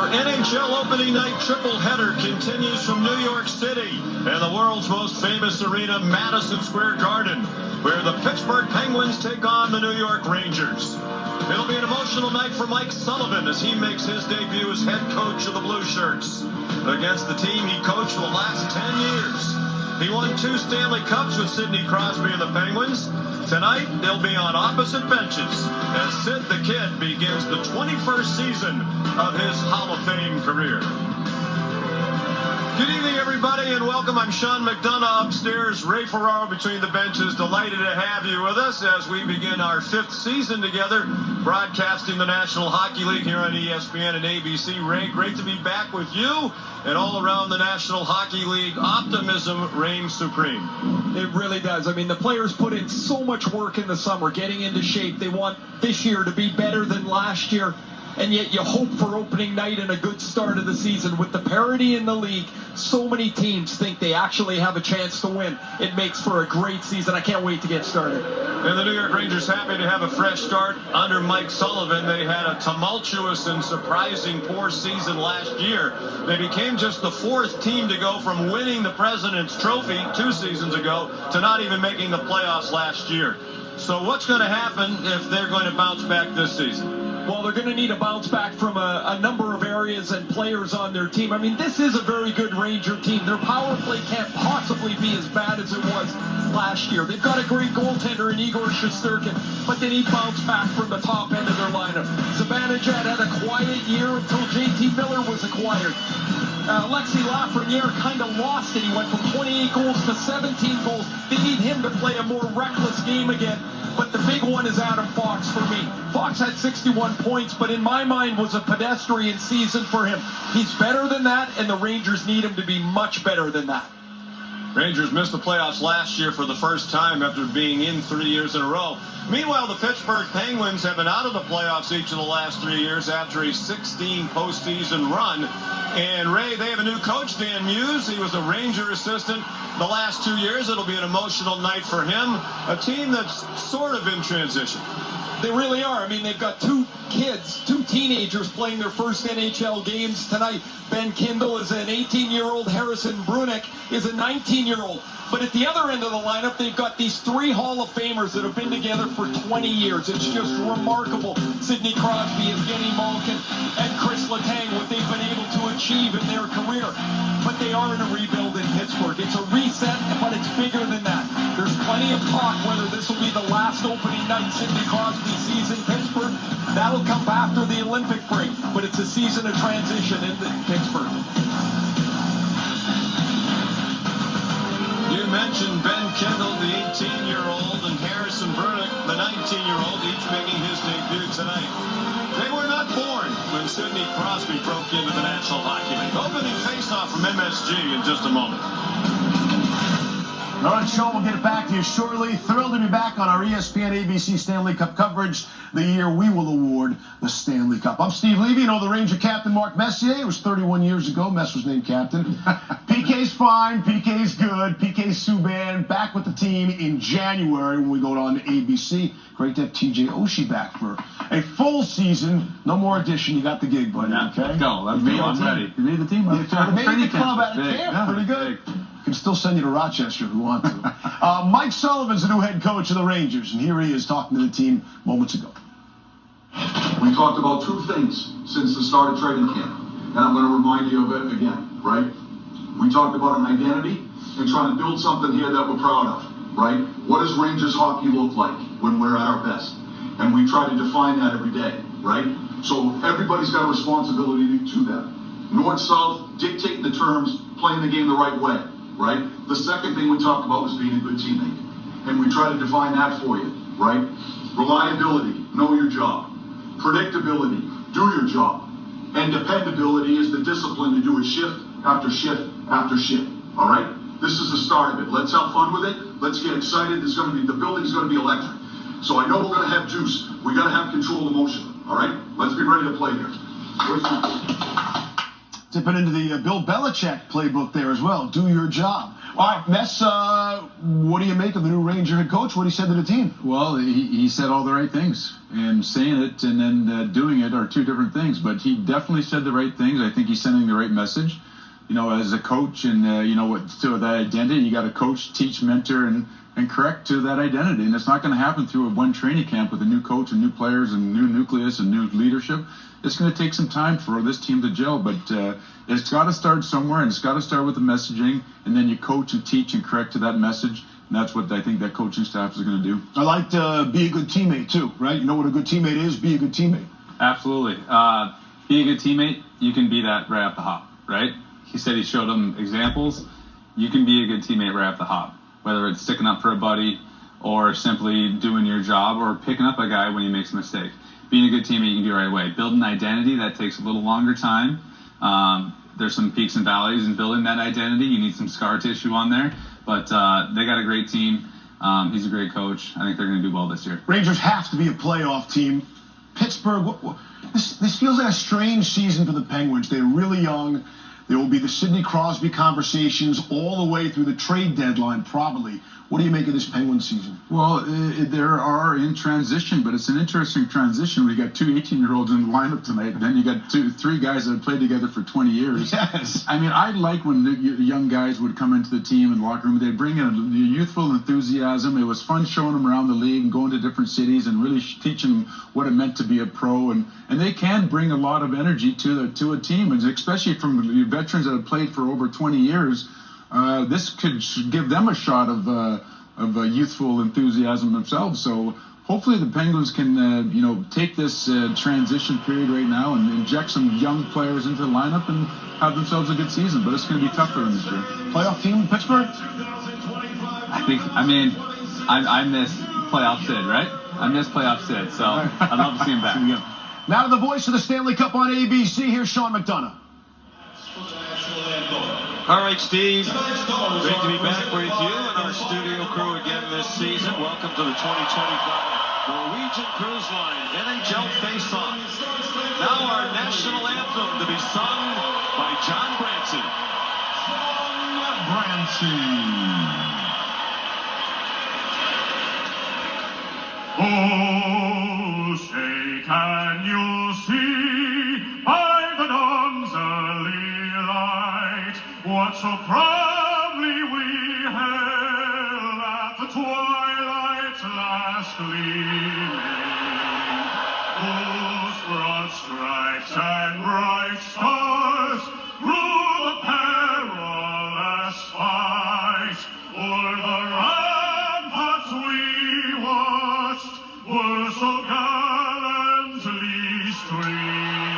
NHL opening night tripleheader continues from New York City and the world's most famous arena, Madison Square Garden, where the Pittsburgh Penguins take on the New York Rangers. It'll be an emotional night for Mike Sullivan as he makes his debut as head coach of the Blue Shirts against the team he coached for the last 10 years. He won 2 Stanley Cups with Sidney Crosby and the Penguins. Tonight, they'll be on opposite benches as Sid the Kid begins the 21st season of his Hall of Fame career. Good evening, everybody, and welcome. I'm Sean McDonough upstairs, Ray Ferraro between the benches. Delighted to have you with us as we begin our 5th season together, broadcasting the National Hockey League here on ESPN and ABC. Ray, great to be back with you, and all around the National Hockey League, optimism reigns supreme. It really does. I mean, the players put in so much work in the summer, getting into shape. They want this year to be better than last year. And yet you hope for opening night and a good start of the season. With the parity in the league, so many teams think they actually have a chance to win. It makes for a great season. I can't wait to get started. And the New York Rangers happy to have a fresh start under Mike Sullivan. They had a tumultuous and surprising poor season last year. They became just the 4th team to go from winning the President's Trophy 2 seasons ago to not even making the playoffs last year. So what's going to happen if they're going to bounce back this season? Well, they're going to need a bounce back from a number of areas and players on their team. I mean, this is a very good Ranger team. Their power play can't possibly be as bad as it was last year. They've got a great goaltender in Igor Shesterkin, but they need bounce back from the top end of their lineup. Zibanejad had a quiet year until JT Miller was acquired. Alexis Lafreniere kind of lost it. He went from 28 goals to 17 goals. They need him to play a more reckless game again. But the big one is Adam Fox for me. Fox had 61 points, but in my mind was a pedestrian season for him. He's better than that, and the Rangers need him to be much better than that. Rangers missed the playoffs last year for the first time after being in 3 years in a row. Meanwhile, the Pittsburgh Penguins have been out of the playoffs each of the last 3 years after a 16 postseason run. And Ray, they have a new coach, Dan Muse. He was a Ranger assistant the last 2 years. It'll be an emotional night for him. A team that's sort of in transition. They really are. I mean, they've got 2 kids, 2 teenagers playing their first NHL games tonight. Ben Kindle is an 18-year-old. Harrison Brunick is a 19-year-old. But at the other end of the lineup, they've got these 3 Hall of Famers that have been together for 20 years. It's just remarkable. Sidney Crosby, Evgeny Malkin, and Chris Letang, what they've been able to achieve in their career. But they are in a rebuild in Pittsburgh. It's a reset, but it's bigger than that. There's plenty of talk whether this will be the last opening night Sidney Crosby sees in Pittsburgh. That'll come after the Olympic break, but it's a season of transition in Pittsburgh. You mentioned Ben Kindle, the 18-year-old, and Harrison Brunick, the 19-year-old, each making his debut tonight. They were not born when Sidney Crosby broke into the National Hockey League. Opening face-off from MSG in just a moment. All right, Sean, we'll get it back to you shortly. Thrilled to be back on our ESPN ABC Stanley Cup coverage, the year we will award the Stanley Cup. I'm Steve Levy. You know the Ranger captain, Mark Messier. It was 31 years ago. Mess was named captain. PK's fine. PK's good. PK Subban back with the team in January when we go on to ABC. Great to have TJ Oshie back for a full season. No more addition. You got the gig, buddy. Okay? Let's go. Let's be on ready. You made the team. Made the club out of camp. Pretty good. Can still send you to Rochester if you want to. Mike Sullivan's the new head coach of the Rangers, and here he is talking to the team moments ago. We talked about 2 things since the start of training camp, and I'm going to remind you of it again, right? We talked about an identity and trying to build something here that we're proud of, right? What does Rangers hockey look like when we're at our best? And we try to define that every day, right? So everybody's got a responsibility to that. North-South, dictating the terms, playing the game the right way. Right? The second thing we talked about was being a good teammate. And we try to define that for you, right? Reliability, know your job. Predictability, do your job. And dependability is the discipline to do it shift after shift after shift, all right? This is the start of it. Let's have fun with it. Let's get excited. The building's going to be electric. So I know we're going to have juice. We got to have controlled emotion, all right? Let's be ready to play here. Dipping into the Bill Belichick playbook there as well. Do your job. All right, Mess, what do you make of the new Ranger head coach? What he said to the team? Well, he said all the right things. And saying it and then doing it are two different things. But he definitely said the right things. I think he's sending the right message. You know, as a coach and, to that identity, you got to coach, teach, mentor, and correct to that identity. And it's not going to happen through one training camp with a new coach and new players and new nucleus and new leadership. It's going to take some time for this team to gel, but it's got to start somewhere, and it's got to start with the messaging, and then you coach and teach and correct to that message. And that's what I think that coaching staff is going to do. I like to be a good teammate, too, right? You know what a good teammate is? Be a good teammate. Absolutely. Be a good teammate, you can be that right off the hop, right? He said he showed them examples. You can be a good teammate right off the hop, whether it's sticking up for a buddy or simply doing your job or picking up a guy when he makes a mistake. Being a good teammate, you can do right away. Building an identity, that takes a little longer time. There's some peaks and valleys in building that identity. You need some scar tissue on there. But they got a great team. He's a great coach. I think they're going to do well this year. Rangers have to be a playoff team. Pittsburgh, this feels like a strange season for the Penguins. They're really young. There will be the Sidney Crosby conversations all the way through the trade deadline, probably. What do you make of this Penguin season? Well, there are in transition, but it's an interesting transition. We got two 18-year-olds in the lineup tonight, and then you got three guys that have played together for 20 years. Yes. I mean, I like when the young guys would come into the team and locker room. They'd bring in a youthful enthusiasm. It was fun showing them around the league and going to different cities and really teaching them what it meant to be a pro. And they can bring a lot of energy to a team, and especially from the veterans that have played for over 20 years. This could give them a shot of youthful enthusiasm themselves. So hopefully the Penguins can, take this transition period right now and inject some young players into the lineup and have themselves a good season. But it's going to be tough for them this year. Playoff team in Pittsburgh? I miss playoff Sid, right? I miss playoff Sid, so I'd love to see him back. Now to the voice of the Stanley Cup on ABC. Here's Sean McDonough. All right, Steve. Great to be back with you and our studio crew again this season. Welcome to the 2025 Norwegian Cruise Line NHL Face-Off. Now our national anthem to be sung by John Branson. Oh, say can you see by the dawn's early light what so proudly we hailed at the twilight's last gleaming? Whose broad stripes and bright stars through the perilous fight o'er the ramparts we watched were so gallantly streaming.